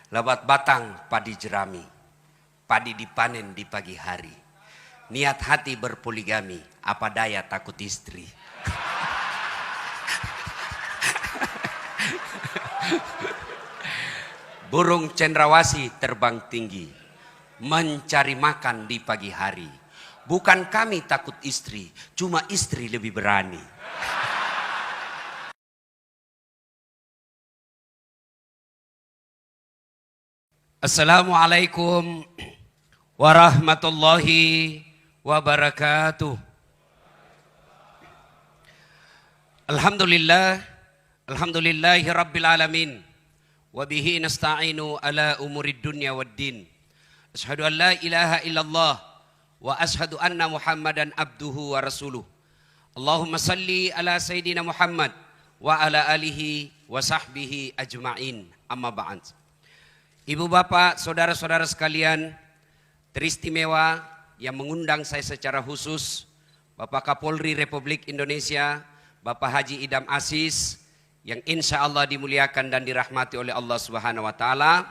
Lebat batang padi jerami, padi dipanen di pagi hari. Niat hati berpoligami, apa daya takut istri. Burung cendrawasih terbang tinggi, mencari makan di pagi hari. Bukan kami takut istri, cuma istri lebih berani. Assalamualaikum warahmatullahi wabarakatuh. Alhamdulillahi rabbil alamin. Wabihi nasta'inu ala umurid dunya waddin. Ashhadu an la ilaha illallah wa ashhadu anna Muhammadan abduhu wa rasuluh. Allahumma salli ala Sayyidina Muhammad wa ala alihi wa sahbihi ajma'in. Amma ba'd. Ibu bapak, saudara-saudara sekalian, teristimewa yang mengundang saya secara khusus, Bapak Kapolri Republik Indonesia, Bapak Haji Idham Aziz, yang insya Allah dimuliakan dan dirahmati oleh Allah Subhanahu wa Ta'ala.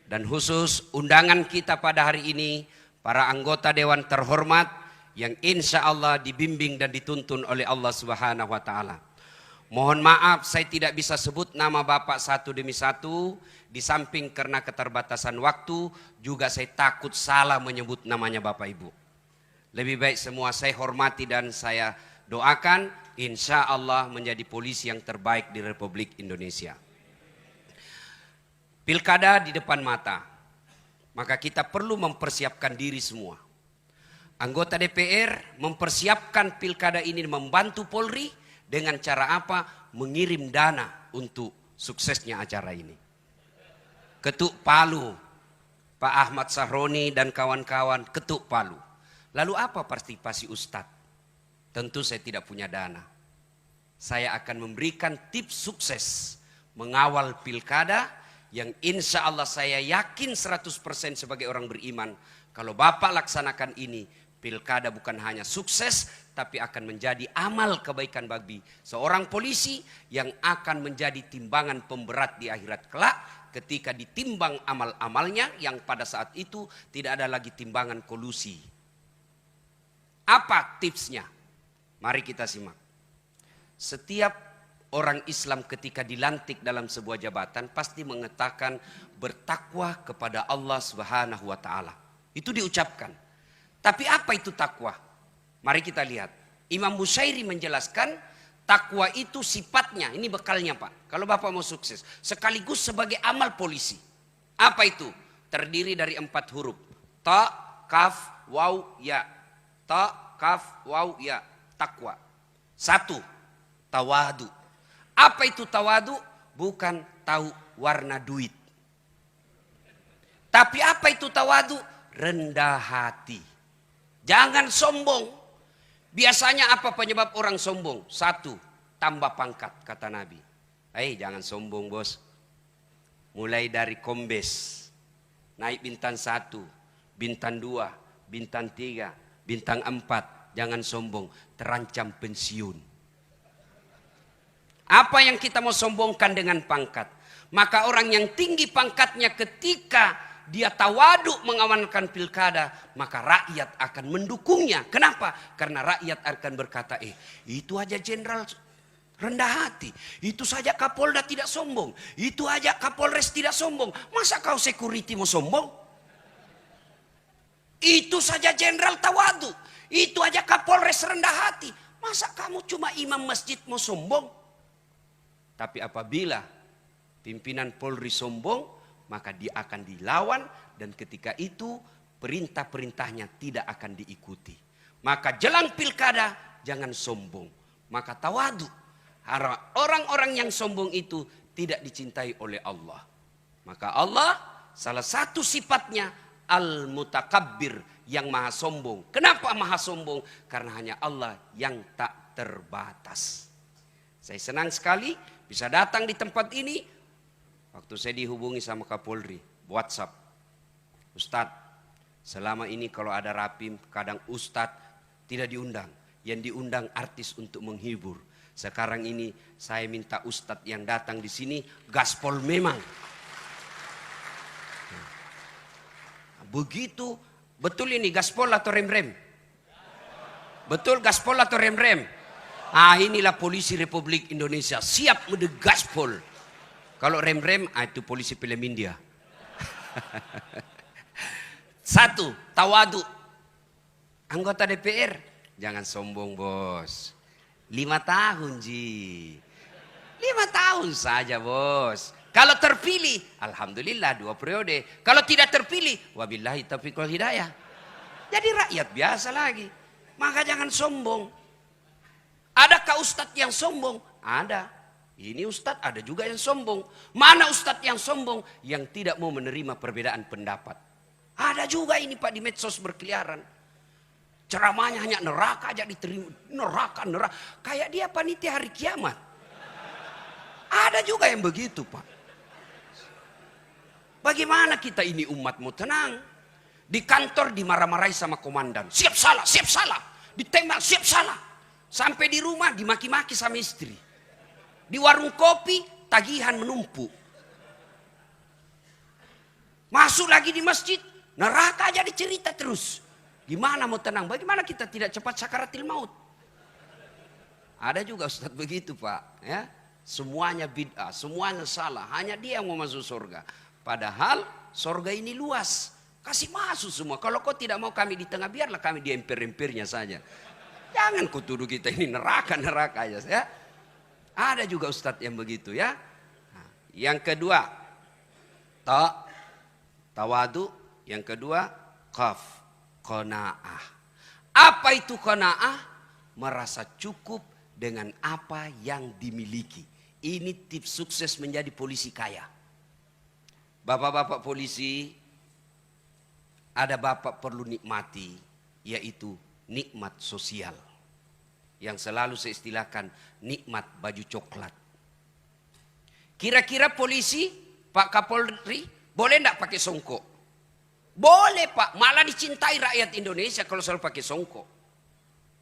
Dan khusus undangan kita pada hari ini, para anggota Dewan terhormat yang insya Allah dibimbing dan dituntun oleh Allah Subhanahu wa Ta'ala. Mohon maaf saya tidak bisa sebut nama Bapak satu demi satu, di samping karena keterbatasan waktu, juga saya takut salah menyebut namanya Bapak Ibu. Lebih baik semua saya hormati dan saya doakan insya Allah menjadi polisi yang terbaik di Republik Indonesia. Pilkada di depan mata, maka kita perlu mempersiapkan diri semua. Anggota DPR mempersiapkan pilkada ini, membantu Polri dengan cara apa? Mengirim dana untuk suksesnya acara ini. Ketuk palu, Pak Ahmad Sahroni dan kawan-kawan ketuk palu. Lalu apa partisipasi Ustadz? Tentu saya tidak punya dana. Saya akan memberikan tips sukses mengawal pilkada yang insya Allah saya yakin 100% sebagai orang beriman. Kalau Bapak laksanakan ini, pilkada bukan hanya sukses, tapi akan menjadi amal kebaikan bagi seorang polisi yang akan menjadi timbangan pemberat di akhirat kelak ketika ditimbang amal-amalnya yang pada saat itu tidak ada lagi timbangan kolusi. Apa tipsnya? Mari kita simak. Setiap orang Islam ketika dilantik dalam sebuah jabatan pasti mengatakan bertakwa kepada Allah Subhanahu wa Ta'ala. Itu diucapkan. Tapi apa itu takwa? Mari kita lihat. Imam Bushairi menjelaskan takwa itu sifatnya, ini bekalnya Pak. Kalau Bapak mau sukses, sekaligus sebagai amal polisi. Apa itu? Terdiri dari 4 huruf. Ta, kaf, waw, ya. Ta, kaf, waw, ya. Takwa. 1. Tawadu. Apa itu tawadu? Bukan tahu warna duit. Tapi apa itu tawadu? Rendah hati. Jangan sombong. Biasanya apa penyebab orang sombong? 1. Tambah pangkat, kata Nabi. Jangan sombong bos. Mulai dari kombes, naik bintang 1, bintang 2, bintang 3, bintang 4. Jangan sombong, terancam pensiun. Apa yang kita mau sombongkan dengan pangkat? Maka orang yang tinggi pangkatnya ketika dia tawaduk mengamankan pilkada, maka rakyat akan mendukungnya. Kenapa? Karena rakyat akan berkata, itu aja jenderal rendah hati. Itu saja Kapolda tidak sombong. Itu aja Kapolres tidak sombong. Masa kau security mau sombong? Itu saja jenderal tawaduk. Itu aja Kapolres rendah hati. Masa kamu cuma imam masjid mau sombong? Tapi apabila pimpinan Polri sombong, maka dia akan dilawan dan ketika itu perintah-perintahnya tidak akan diikuti. Maka jelang pilkada jangan sombong. Maka tawadu. Orang-orang yang sombong itu tidak dicintai oleh Allah. Maka Allah salah satu sifatnya al-mutakabbir, yang maha sombong. Kenapa maha sombong? Karena hanya Allah yang tak terbatas. Saya senang sekali bisa datang di tempat ini. Waktu saya dihubungi sama Kapolri, WhatsApp. Ustadz, selama ini kalau ada rapim, kadang Ustadz tidak diundang. Yang diundang artis untuk menghibur. Sekarang ini saya minta Ustadz yang datang di sini gaspol memang. begitu. Betul ini gaspol atau rem-rem? Betul gaspol atau rem-rem? Ah, inilah polisi Republik Indonesia, siap mode gaspol. Kalau rem-rem, itu polisi film India. Satu, tawadu. Anggota DPR, jangan sombong bos. 5 tahun ji. 5 tahun saja bos. Kalau terpilih, alhamdulillah 2 periode. Kalau tidak terpilih, wabillahi taufiq wal hidayah. Jadi rakyat biasa lagi. Maka jangan sombong. Adakah ustadz yang sombong? Ada. Ini ustadz ada juga yang sombong. Mana ustadz yang sombong? Yang tidak mau menerima perbedaan pendapat. Ada juga ini Pak di medsos berkeliaran. Ceramahnya hanya neraka aja diterima. Neraka. Kayak dia panitia hari kiamat. Ada juga yang begitu Pak. Bagaimana kita ini umat mau tenang? Di kantor dimarah-marahi sama komandan. Siap salah, siap salah. Ditembak, siap salah. Sampai di rumah dimaki-maki sama istri. Di warung kopi tagihan menumpuk. Masuk lagi di masjid, neraka aja dicerita terus. Gimana mau tenang? Bagaimana kita tidak cepat sakaratil maut? Ada juga ustadz begitu Pak. Ya, semuanya bid'ah, semuanya salah. Hanya dia yang mau masuk surga. Padahal surga ini luas. Kasih masuk semua. Kalau kau tidak mau kami di tengah, biarlah kami di emper-empernya saja. Jangan kau tuduh kita ini neraka aja ya. Ada juga ustadz yang begitu ya. Nah, yang kedua, tawadu. Yang kedua, qanaah. Apa itu qanaah? Merasa cukup dengan apa yang dimiliki. Ini tips sukses menjadi polisi kaya. Bapak-bapak polisi, ada bapak perlu nikmati, yaitu nikmat sosial. Yang selalu saya istilahkan nikmat baju coklat. Kira-kira polisi, Pak Kapolri, boleh enggak pakai songkok? Boleh Pak, malah dicintai rakyat Indonesia kalau selalu pakai songkok.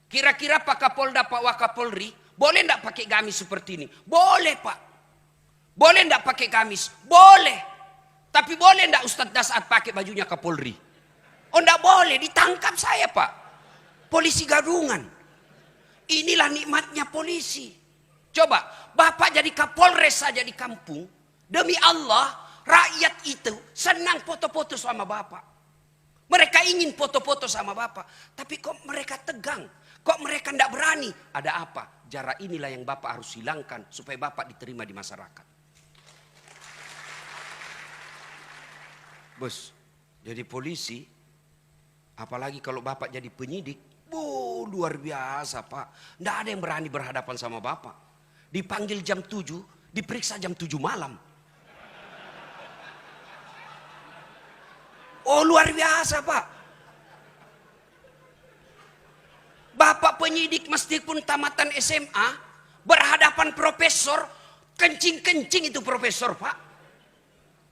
Kira-kira Pak Kapolda, Pak Wakapolri, boleh enggak pakai gamis seperti ini? Boleh Pak. Boleh enggak pakai gamis? Boleh. Tapi boleh enggak Ustadz Dasat pakai bajunya Kapolri? Oh enggak boleh, ditangkap saya Pak. Polisi gadungan. Inilah nikmatnya polisi. Coba, Bapak jadi Kapolres saja di kampung. Demi Allah, rakyat itu senang foto-foto sama Bapak. Mereka ingin foto-foto sama Bapak. Tapi kok mereka tegang? Kok mereka enggak berani? Ada apa? Jarak inilah yang Bapak harus hilangkan supaya Bapak diterima di masyarakat. Bos, jadi polisi, apalagi kalau Bapak jadi penyidik, luar biasa Pak. Nggak ada yang berani berhadapan sama Bapak. Dipanggil jam 7, diperiksa jam 7 malam. Oh luar biasa Pak. Bapak penyidik meskipun tamatan SMA, berhadapan profesor, kencing-kencing itu profesor Pak.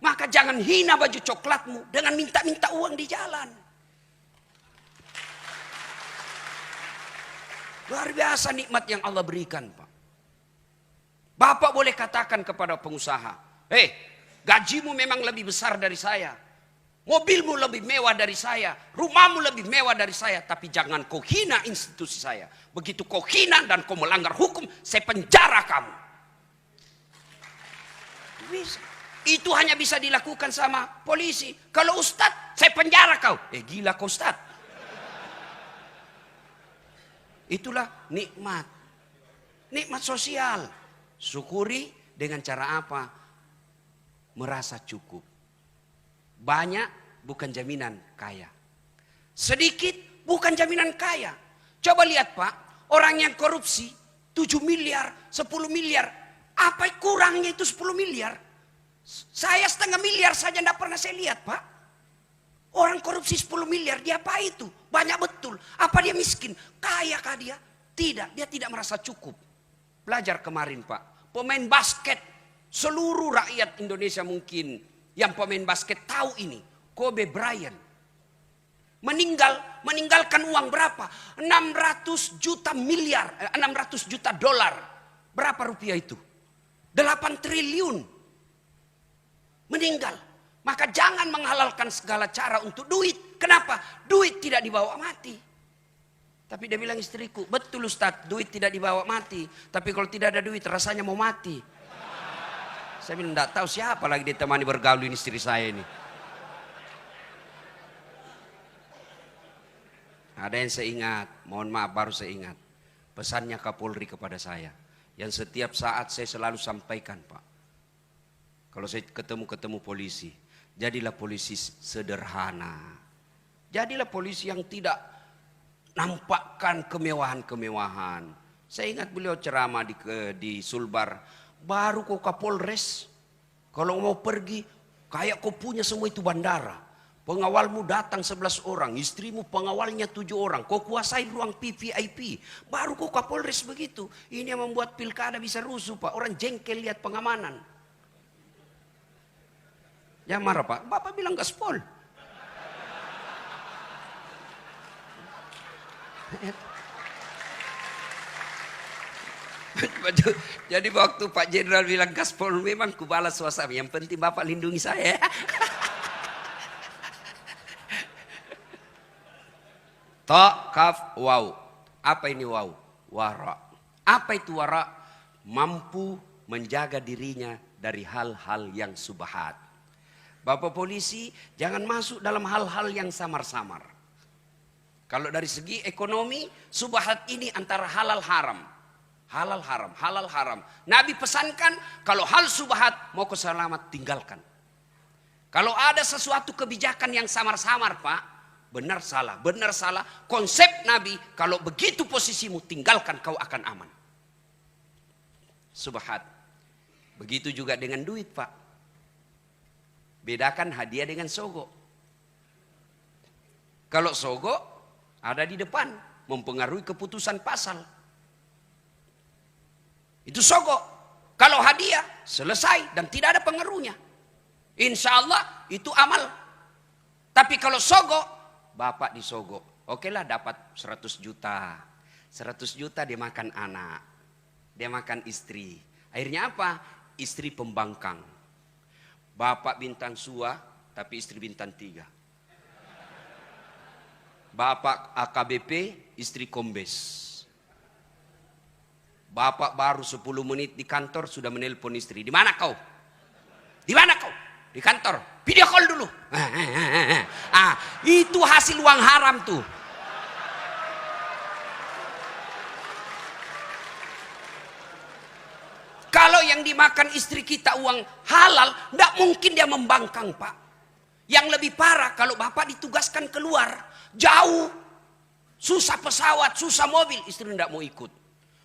Maka jangan hina baju coklatmu dengan minta-minta uang di jalan. Luar biasa nikmat yang Allah berikan Pak. Bapak boleh katakan kepada pengusaha, gajimu memang lebih besar dari saya. Mobilmu lebih mewah dari saya. Rumahmu lebih mewah dari saya. Tapi jangan kau hina institusi saya. Begitu kau hina dan kau melanggar hukum, saya penjara kamu. Bisa. Itu hanya bisa dilakukan sama polisi. Kalau ustadz, saya penjara kau. Gila kau ustadz. Itulah nikmat. Nikmat sosial. Syukuri dengan cara apa? Merasa cukup. Banyak bukan jaminan kaya. Sedikit bukan jaminan kaya. Coba lihat Pak, orang yang korupsi 7 miliar, 10 miliar. Apa kurangnya itu 10 miliar? Saya 1,5 miliar saja tidak pernah saya lihat Pak. Orang korupsi 10 miliar, dia apa itu? Banyak betul. Apa dia miskin? Kaya kah dia? Tidak, dia tidak merasa cukup. Belajar kemarin Pak, pemain basket, seluruh rakyat Indonesia mungkin yang pemain basket tahu ini. Kobe Bryant meninggalkan uang berapa? 600 juta dolar. Berapa rupiah itu? 8 triliun. Meninggal. Maka jangan menghalalkan segala cara untuk duit. Kenapa? Duit tidak dibawa mati. Tapi dia bilang istriku, betul Ustaz, duit tidak dibawa mati. Tapi kalau tidak ada duit rasanya mau mati. Saya bilang, enggak tahu siapa lagi ditemani bergaul ini istri saya ini. Ada yang saya ingat, mohon maaf baru saya ingat. Pesannya Kapolri kepada saya. Yang setiap saat saya selalu sampaikan, Pak. Kalau saya ketemu polisi, jadilah polisi sederhana. Jadilah polisi yang tidak nampakkan kemewahan-kemewahan. Saya ingat beliau ceramah di Sulbar. Baru kau Kapolres, kalau mau pergi, kayak kau punya semua itu bandara. Pengawalmu datang 11 orang, istrimu pengawalnya 7 orang. Kau kuasai ruang VIP. Baru kau Kapolres begitu. Ini yang membuat pilkada bisa rusuh, Pak. Orang jengkel lihat pengamanan. Ya marah, Pak. Bapak bilang gaspol. Jadi waktu Pak Jenderal bilang gaspol, memang kubalas suasana. Yang penting Bapak lindungi saya. Ta, kaf, waw. Apa ini waw? Wara. Apa itu wara? Mampu menjaga dirinya dari hal-hal yang subhat. Bapak polisi jangan masuk dalam hal-hal yang samar-samar. Kalau dari segi ekonomi, subhat ini antara halal haram. Halal haram, halal haram. Nabi pesankan kalau hal subhat mau kau selamat tinggalkan. Kalau ada sesuatu kebijakan yang samar-samar, Pak, benar salah, konsep Nabi, kalau begitu posisimu tinggalkan, kau akan aman. Subhat. Begitu juga dengan duit, Pak. Bedakan hadiah dengan sogo. Kalau sogo ada di depan, mempengaruhi keputusan pasal. Itu sogo. Kalau hadiah selesai dan tidak ada pengaruhnya, insya Allah itu amal. Tapi kalau sogo, bapak disogok, oke lah dapat 100 juta. 100 juta dia makan anak, dia makan istri. Akhirnya apa? Istri pembangkang. Bapak bintang 2, tapi istri bintang 3. Bapak AKBP, istri kombes. Bapak baru 10 menit di kantor sudah menelpon istri. Di mana kau? Di mana kau? Di kantor. Video call dulu. Itu hasil uang haram tuh. Kalau yang dimakan istri kita uang halal, tidak mungkin dia membangkang, Pak. Yang lebih parah kalau bapak ditugaskan keluar, jauh, susah pesawat, susah mobil, istri tidak mau ikut.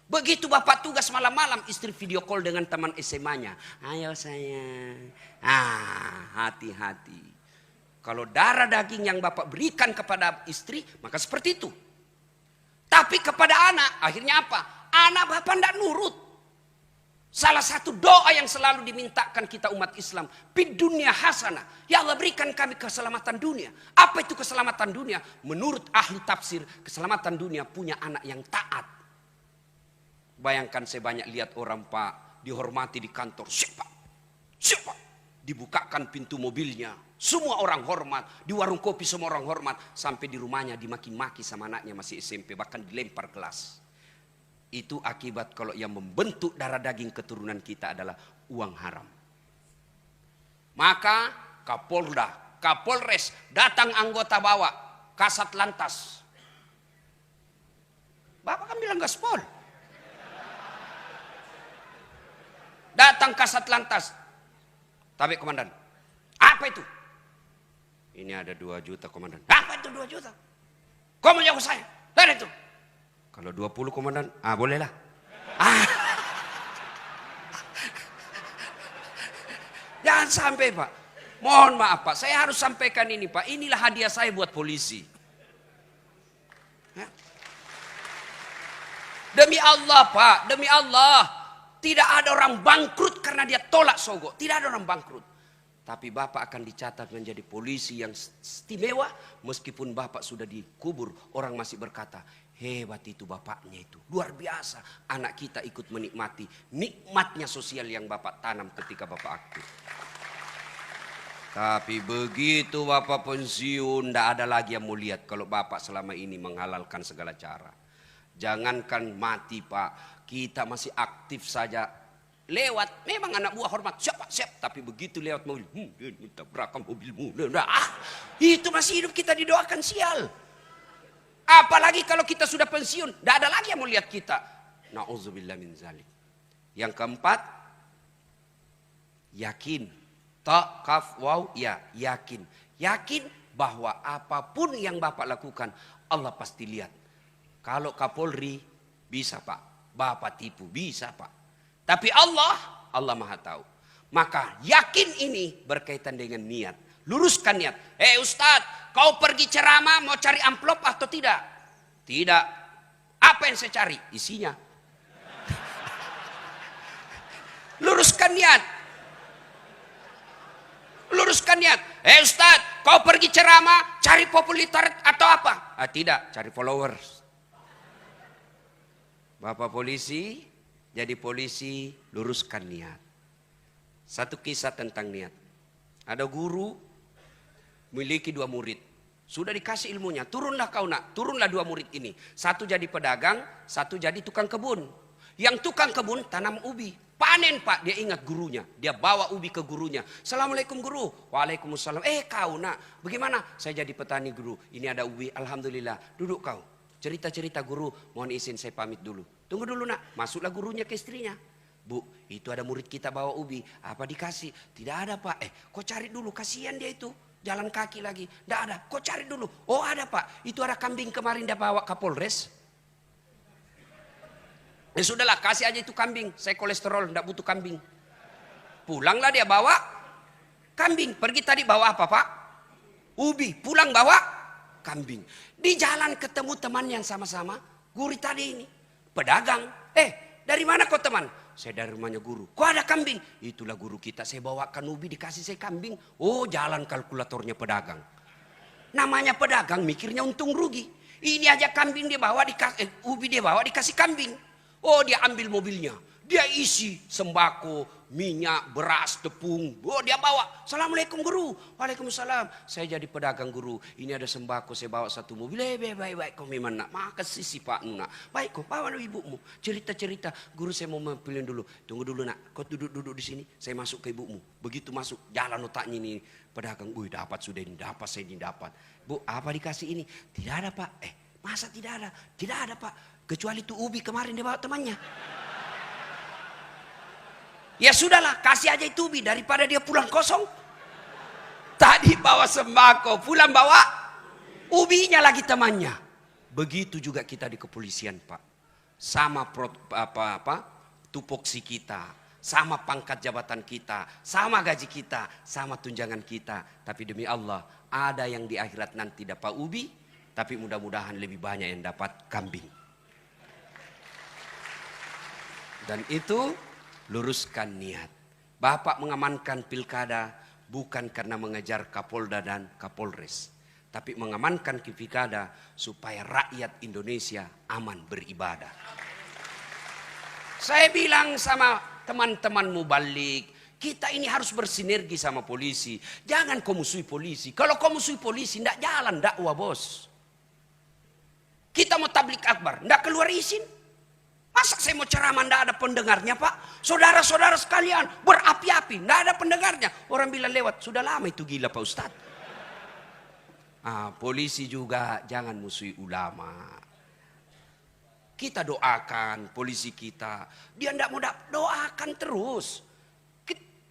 Begitu bapak tugas malam-malam, istri video call dengan teman SMA-nya. Ayo sayang. Hati-hati. Kalau darah daging yang bapak berikan kepada istri, maka seperti itu. Tapi kepada anak, akhirnya apa? Anak bapak tidak nurut. Salah satu doa yang selalu dimintakan kita umat Islam, fid dunya hasanah. Ya Allah berikan kami keselamatan dunia. Apa itu keselamatan dunia? Menurut ahli tafsir, keselamatan dunia punya anak yang taat. Bayangkan saya banyak lihat orang, Pak, dihormati di kantor. Siapa? Dibukakan pintu mobilnya. Semua orang hormat. Di warung kopi semua orang hormat. Sampai di rumahnya dimaki-maki sama anaknya masih SMP. Bahkan dilempar gelas. Itu akibat kalau yang membentuk darah daging keturunan kita adalah uang haram. Maka Kapolda, Kapolres, datang anggota bawa, kasat lantas. Bapak kan bilang gaspol. Datang kasat lantas. Tapi komandan, apa itu? Ini ada 2 juta komandan. Apa itu 2 juta? Kau mau jawab saya? Dari itu. Kalau 20 komandan, bolehlah. Jangan sampai, Pak. Mohon maaf, Pak. Saya harus sampaikan ini, Pak. Inilah hadiah saya buat polisi. Demi Allah, Pak. Demi Allah. Tidak ada orang bangkrut karena dia tolak sogo. Tidak ada orang bangkrut. Tapi Bapak akan dicatat menjadi polisi yang istimewa. Meskipun Bapak sudah dikubur, orang masih berkata, hebat itu bapaknya itu. Luar biasa. Anak kita ikut menikmati nikmatnya sosial yang Bapak tanam ketika Bapak aktif. Tapi begitu Bapak pensiun, tidak ada lagi yang mau lihat kalau Bapak selama ini menghalalkan segala cara. Jangankan mati Pak, kita masih aktif saja. Lewat, memang anak buah hormat, siap Pak, siap. Tapi begitu lewat mobil, tabrakan mobilmu. Itu masih hidup kita didoakan sial. Apalagi kalau kita sudah pensiun, tidak ada lagi yang mau lihat kita. Na'udzubillah min zalik. Yang keempat, yakin. Ta, kaf, waw, ya, yakin. Yakin bahwa apapun yang Bapak lakukan, Allah pasti lihat. Kalau Kapolri, bisa Pak. Bapak tipu, bisa Pak. Tapi Allah Maha tahu. Maka yakin ini berkaitan dengan niat. Luruskan niat. Ustadz, kau pergi ceramah mau cari amplop atau tidak? Tidak. Apa yang saya cari? Isinya. Luruskan niat. Luruskan niat. Ustadz, kau pergi ceramah cari popularitas atau apa? Tidak, cari followers. Bapak polisi, jadi polisi, luruskan niat. Satu kisah tentang niat. Ada guru memiliki 2 murid. Sudah dikasih ilmunya, turunlah kau nak, turunlah 2 murid ini. Satu jadi pedagang, satu jadi tukang kebun. Yang tukang kebun tanam ubi. Panen Pak, dia ingat gurunya. Dia bawa ubi ke gurunya. Assalamualaikum guru. Waalaikumsalam. Kau nak, bagaimana? Saya jadi petani guru. Ini ada ubi, alhamdulillah. Duduk kau. Cerita-cerita guru, mohon izin saya pamit dulu. Tunggu dulu nak, masuklah gurunya ke istrinya. Bu, itu ada murid kita bawa ubi. Apa dikasih? Tidak ada Pak. Kau cari dulu, kasihan dia itu. Jalan kaki lagi. Tidak ada, kau cari dulu. Oh ada Pak, itu ada kambing kemarin dia bawa Kapolres. Sudahlah, kasih aja itu kambing. Saya kolesterol, tidak butuh kambing. Pulanglah dia bawa kambing. Pergi tadi bawa apa Pak? Ubi. Pulang bawa kambing. Di jalan ketemu teman yang sama-sama. Guru tadi ini. Pedagang. Dari mana kau teman? Saya dari rumahnya guru. Kok ada kambing? Itulah guru kita. Saya bawakan ubi, dikasih saya kambing. Oh, jalan kalkulatornya pedagang. Namanya pedagang, mikirnya untung rugi. Ini aja kambing dia bawa, ubi dia bawa, dikasih kambing. Oh, dia ambil mobilnya. Dia isi sembako, minyak, beras, tepung. Oh, dia bawa. Assalamualaikum guru. Waalaikumsalam. Saya jadi pedagang guru. Ini ada sembako, saya bawa 1 mobil. Baik. Kau memang nak. Makasih si Pak Nuna. Baik, kau bawa ibumu. Cerita-cerita. Guru saya mau pilih dulu. Tunggu dulu nak. Kau duduk di sini. Saya masuk ke ibumu. Begitu masuk, jalan otaknya ini. Pedagang, dapat sudah ini. Dapat saya ini dapat. Bu, apa dikasih ini? Tidak ada Pak. Masa tidak ada? Tidak ada Pak. Kecuali itu ubi kemarin dia bawa temannya. Ya sudahlah, kasih aja itu ubi daripada dia pulang kosong. Tadi bawa sembako, pulang bawa ubinya lagi temannya. Begitu juga kita di kepolisian Pak. Sama tupoksi kita, sama pangkat jabatan kita, sama gaji kita, sama tunjangan kita. Tapi demi Allah, ada yang di akhirat nanti dapat ubi, tapi mudah-mudahan lebih banyak yang dapat kambing. Dan itu luruskan niat. Bapak mengamankan pilkada bukan karena mengejar Kapolda dan Kapolres. Tapi mengamankan pilkada supaya rakyat Indonesia aman beribadah. Saya bilang sama teman-teman mubalik, kita ini harus bersinergi sama polisi. Jangan kau musuhi polisi. Kalau kau musuhi polisi, tidak jalan dakwah bos. Kita mau tablik akbar, tidak keluar izin. Masa saya mau ceramah tidak ada pendengarnya Pak? Saudara-saudara sekalian berapi-api, tidak ada pendengarnya. Orang bilang lewat, sudah lama itu gila Pak Ustadz. Polisi juga jangan musuhi ulama. Kita doakan polisi kita. Dia tidak mau doakan terus.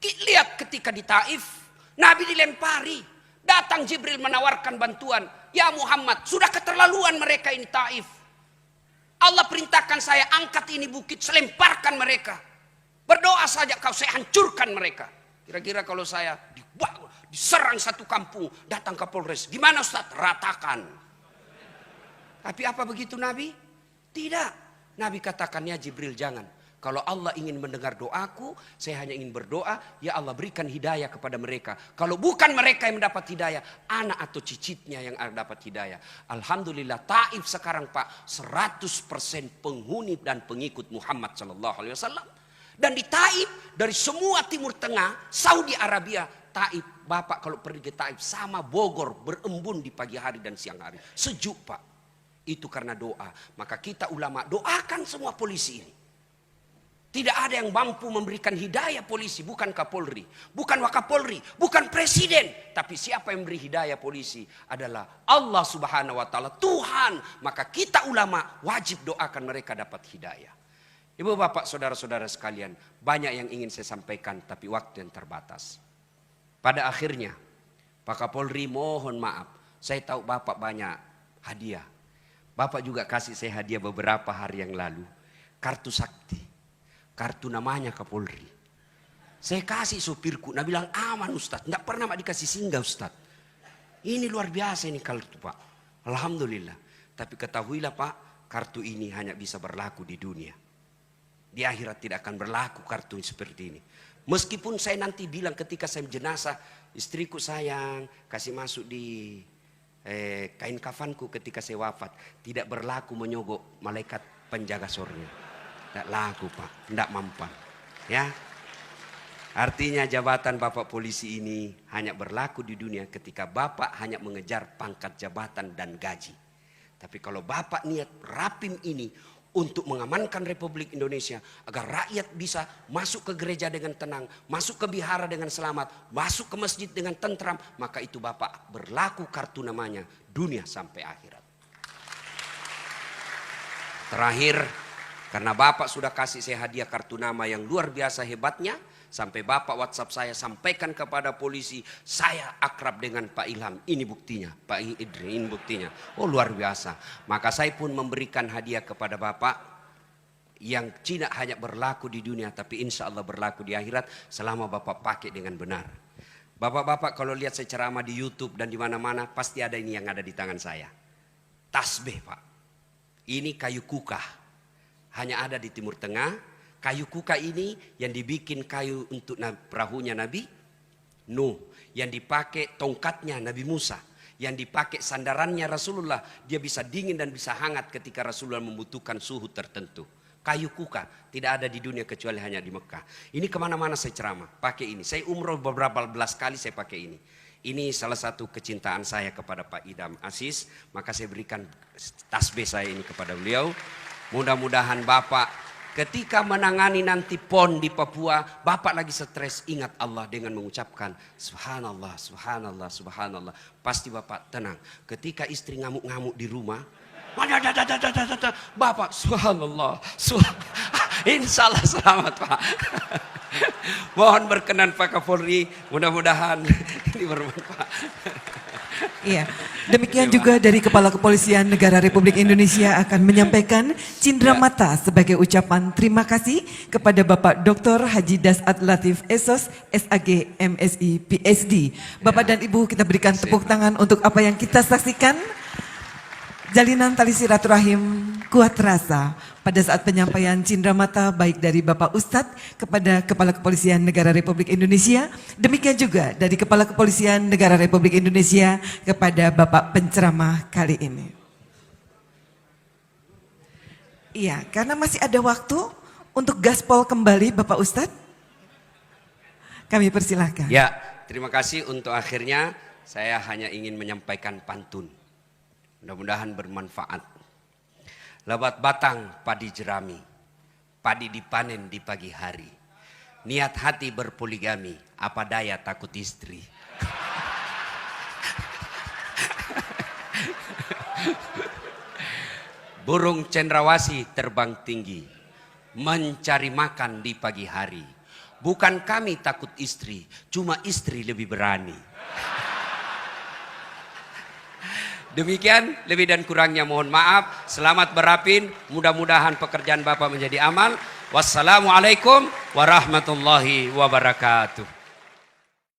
Lihat ketika di Taif, Nabi dilempari. Datang Jibril menawarkan bantuan. Ya Muhammad, sudah keterlaluan mereka ini Taif. Allah perintahkan saya angkat ini bukit, selemparkan mereka. Berdoa saja kau, saya hancurkan mereka. Kira-kira kalau saya diserang satu kampung, datang Kapolres. Gimana Ustaz? Ratakan. Tapi apa begitu Nabi? Tidak. Nabi katakan, ya Jibril jangan. Kalau Allah ingin mendengar doaku, saya hanya ingin berdoa, ya Allah berikan hidayah kepada mereka. Kalau bukan mereka yang mendapat hidayah, anak atau cicitnya yang dapat hidayah. Alhamdulillah Taif sekarang Pak 100% penghuni dan pengikut Muhammad SAW. Dan di Taif dari semua Timur Tengah, Saudi Arabia, Taif Bapak kalau pergi ke Taif sama Bogor berembun di pagi hari dan siang hari. Sejuk Pak. Itu karena doa. Maka kita ulama doakan semua polisi ini. Tidak ada yang mampu memberikan hidayah polisi, bukan Kapolri, bukan Wakapolri, bukan Presiden. Tapi siapa yang memberi hidayah polisi adalah Allah Subhanahu wa Ta'ala, Tuhan. Maka kita ulama wajib doakan mereka dapat hidayah. Ibu bapak saudara-saudara sekalian, banyak yang ingin saya sampaikan tapi waktu yang terbatas. Pada akhirnya Pak Kapolri mohon maaf, saya tahu bapak banyak hadiah. Bapak juga kasih saya hadiah beberapa hari yang lalu, kartu sakti. Kartu namanya Kapolri. Saya kasih supirku, nah bilang aman Ustadz, enggak pernah Mak dikasih singgah Ustadz. Ini luar biasa ini kartu Pak. Alhamdulillah. Tapi ketahuilah Pak, kartu ini hanya bisa berlaku di dunia. Di akhirat tidak akan berlaku kartu seperti ini. Meskipun saya nanti bilang ketika saya jenazah, istriku sayang, kasih masuk di kain kafanku ketika saya wafat. Tidak berlaku menyogok malaikat penjaga surga. Tidak laku Pak, tidak mampan. Ya, artinya jabatan Bapak polisi ini hanya berlaku di dunia ketika Bapak hanya mengejar pangkat jabatan dan gaji. Tapi kalau Bapak niat rapim ini untuk mengamankan Republik Indonesia agar rakyat bisa masuk ke gereja dengan tenang, masuk ke vihara dengan selamat, masuk ke masjid dengan tentram, maka itu Bapak berlaku kartu namanya dunia sampai akhirat. Terakhir, karena Bapak sudah kasih saya hadiah kartu nama yang luar biasa hebatnya, sampai Bapak WhatsApp saya sampaikan kepada polisi, saya akrab dengan Pak Ilham. Ini buktinya, Pak Idri, ini buktinya. Oh luar biasa. Maka saya pun memberikan hadiah kepada Bapak yang tidak hanya berlaku di dunia, tapi insya Allah berlaku di akhirat selama Bapak pakai dengan benar. Bapak-bapak kalau lihat saya ceramah di YouTube dan di mana-mana, pasti ada ini yang ada di tangan saya. Tasbih Pak. Ini kayu kukah. Hanya ada di Timur Tengah. Kayu kuka ini yang dibikin kayu untuk perahunya Nabi Nuh, yang dipakai tongkatnya Nabi Musa, yang dipakai sandarannya Rasulullah. Dia bisa dingin dan bisa hangat ketika Rasulullah membutuhkan suhu tertentu. Kayu kuka tidak ada di dunia kecuali hanya di Mekah. Ini kemana-mana saya ceramah pakai ini. Saya umroh beberapa belas kali saya pakai ini. Ini salah satu kecintaan saya kepada Pak Idam Aziz. Maka saya berikan tasbih saya ini kepada beliau. Mudah-mudahan Bapak ketika menangani nanti PON di Papua, Bapak lagi stres, ingat Allah dengan mengucapkan Subhanallah, Subhanallah, Subhanallah. Pasti Bapak tenang. Ketika istri ngamuk-ngamuk di rumah, Bapak Subhanallah, Insya Allah selamat Pak. Mohon berkenan Pak Kapolri, mudah-mudahan ini bermanfaat. Iya, demikian juga dari Kepala Kepolisian Negara Republik Indonesia akan menyampaikan cindera mata sebagai ucapan terima kasih kepada Bapak Dr. Haji Dasat Latif Esos, SAG, MSI, PSD. Bapak dan Ibu, kita berikan tepuk tangan untuk apa yang kita saksikan. Jalinan tali silaturahim kuat terasa pada saat penyampaian cindera mata baik dari Bapak Ustadz kepada Kepala Kepolisian Negara Republik Indonesia, demikian juga dari Kepala Kepolisian Negara Republik Indonesia kepada Bapak penceramah kali ini. Iya, karena masih ada waktu untuk gaspol kembali Bapak Ustadz, kami persilahkan. Ya, terima kasih. Untuk akhirnya saya hanya ingin menyampaikan pantun. Mudah-mudahan bermanfaat. Lebat batang padi jerami, padi dipanen di pagi hari. Niat hati berpoligami, apa daya takut istri. Burung cendrawasih terbang tinggi, mencari makan di pagi hari. Bukan kami takut istri, cuma istri lebih berani. Demikian, lebih dan kurangnya mohon maaf. Selamat berapin, mudah-mudahan pekerjaan Bapak menjadi amal. Wassalamualaikum warahmatullahi wabarakatuh.